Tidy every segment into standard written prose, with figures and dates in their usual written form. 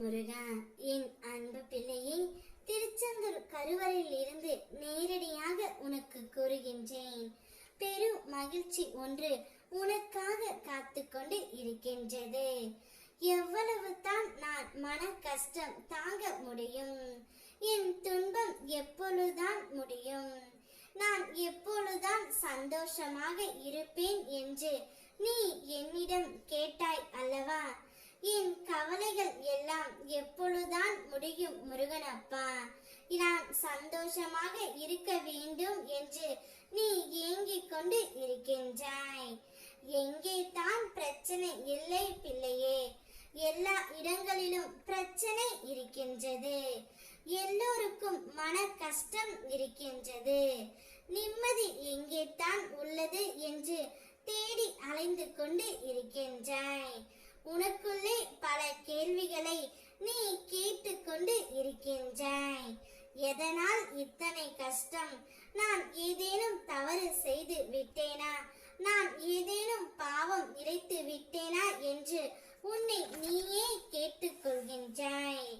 முருகா, என் அன்பு பிள்ளையே, திருச்செந்தூர் கருவறையில் இருந்து நேரடியாக உனக்கு கூறுகின்றேன். பெரும் மகிழ்ச்சி ஒன்று உனக்காக காத்து கொண்டு இருக்கின்றது. எவ்வளவு தான் நான் மன கஷ்டம் தாங்க முடியும்? என் துன்பம் எப்பொழுதுதான் முடியும்? நான் எப்பொழுதுதான் சந்தோஷமாக இருப்பேன் என்று நீ என்னிடம் கேட்டாய் அல்லவா? என் கவலைகள் எல்லாம் எப்பொழுதுதான் முடியும் முருகனப்பா? நான் சந்தோஷமாக இருக்க வேண்டும் என்று நீ ஏங்கிக் கொண்டு இருக்கின்றாய். எங்கே தான் பிரச்சனை இல்லை பிள்ளையே? எல்லா இடங்களிலும் பிரச்சனை இருக்கின்றது. எல்லோருக்கும் மன கஷ்டம் இருக்கின்றது. நிம்மதி எங்கே தான் உள்ளது என்று தேடி அலைந்து கொண்டு இருக்கின்றாய். உனக்குள்ளே பல கேள்விகளை நீ கேட்டுக்கொண்டு இருக்கின்றாய். எதனால் இத்தனை கஷ்டம்? நான் ஏதேனும் தவறு செய்து விட்டேனா? நான் ஏதேனும் பாவம் இழைத்து விட்டேனா என்று உன்னை நீயே கேட்டுக்கொள்கின்றாய்.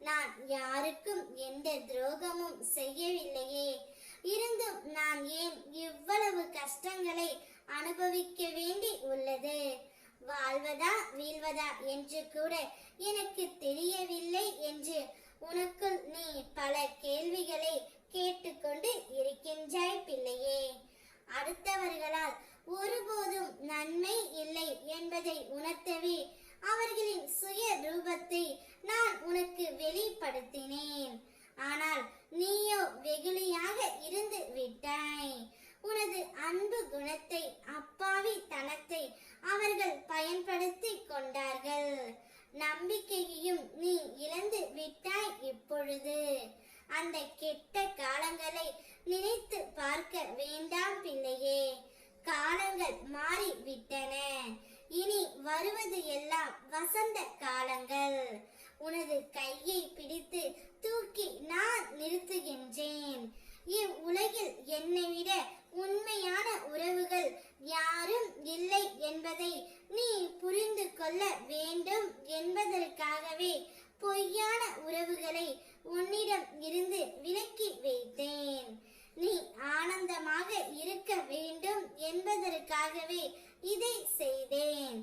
நான் யாருக்கும் எந்த துரோகமும் செய்யவில்லையே, இருந்தும் நான் ஏன் இவ்வளவு கஷ்டங்களை அனுபவிக்க வேண்டி உள்ளது? வாழ்வதா வீழ்வதா என்று கூட எனக்கு தெரியவில்லை என்று உனக்குள் நீ பல கேள்விகளை கேட்டுக்கொண்டு இருக்கின்றாய் பிள்ளையே. அடுத்தவர்களால் ஒருபோதும் நன்மை இல்லை என்பதை உணர்த்தவே அவர்களின் சுய ரூபத்தை நான் உனக்கு வெளிப்படுத்தினேன். ஆனால் நீயோ வெகுளியாக இருந்து விட்டாய். உனது அன்பு குணத்தை, அப்பாவி தனத்தை அவர்கள் பயன்படுத்தி கொண்டார்கள். நம்பிக்கையையும் நீ இழந்து விட்டாய். இப்பொழுது அந்த கெட்ட காலங்களை நினைத்து பார்க்க வேண்டாம் பிள்ளையே. காலங்கள் மாறி விட்டன. இனி வருவது எல்லாம் வசந்த காலங்கள். உனது கையை பிடித்து தூக்கி நான் நிறுத்துகின்றேன். இவ்வுலகில் என்னை விட உண்மையான உறவுகள் யாரும் இல்லை என்பதை நீ புரிந்து கொள்ள வேண்டும் என்பதற்காகவே பொய்யான உறவுகளை உன்னிடம் இருந்து விலக்கி வைத்தேன். நீ ஆனந்தமாக இருக்க வேண்டும் என்பதற்காகவே இதை செய்தேன்.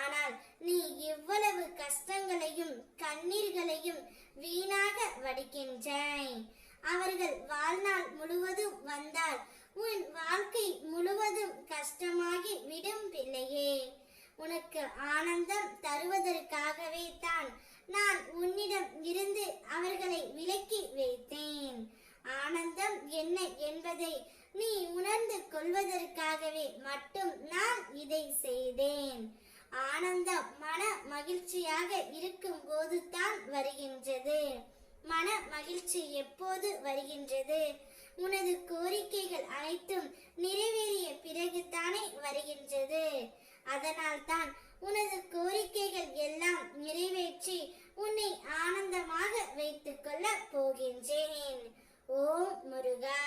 ஆனால் நீ இவ்வளவு கஷ்டங்களையும் கண்ணீர்களையும் வீணாக வடிக்கின்றாய். அவர்கள் வாழ்நாள் முழுவதும் வந்தால் உன் வாழ்க்கை முழுவதும் கஷ்டமாகி விடும் பிள்ளையே. உனக்கு ஆனந்தம் தருவதற்காகவே தான் நான் உன்னிடம் இருந்து அவர்களை விலக்கி வைத்தேன். ஆனந்தம் என்ன என்பதை நீ உணர்ந்து கொள்வதற்காகவே மட்டும் நான் இதை செய்தேன். ஆனந்தம் மன மகிழ்ச்சியாக இருக்கும் போது தான் வருகின்றது. மன மகிழ்ச்சி எப்போது வருகின்றது? உனது கோரிக்கைகள் அனைத்தும் நிறைவேறிய பிறகுதானே வருகின்றது. அதனால் தான் உனது கோரிக்கைகள் எல்லாம் நிறைவேற்றி உன்னை ஆனந்தமாக வைத்துக் கொள்ள போகின்றேன். ஓம் முருகா.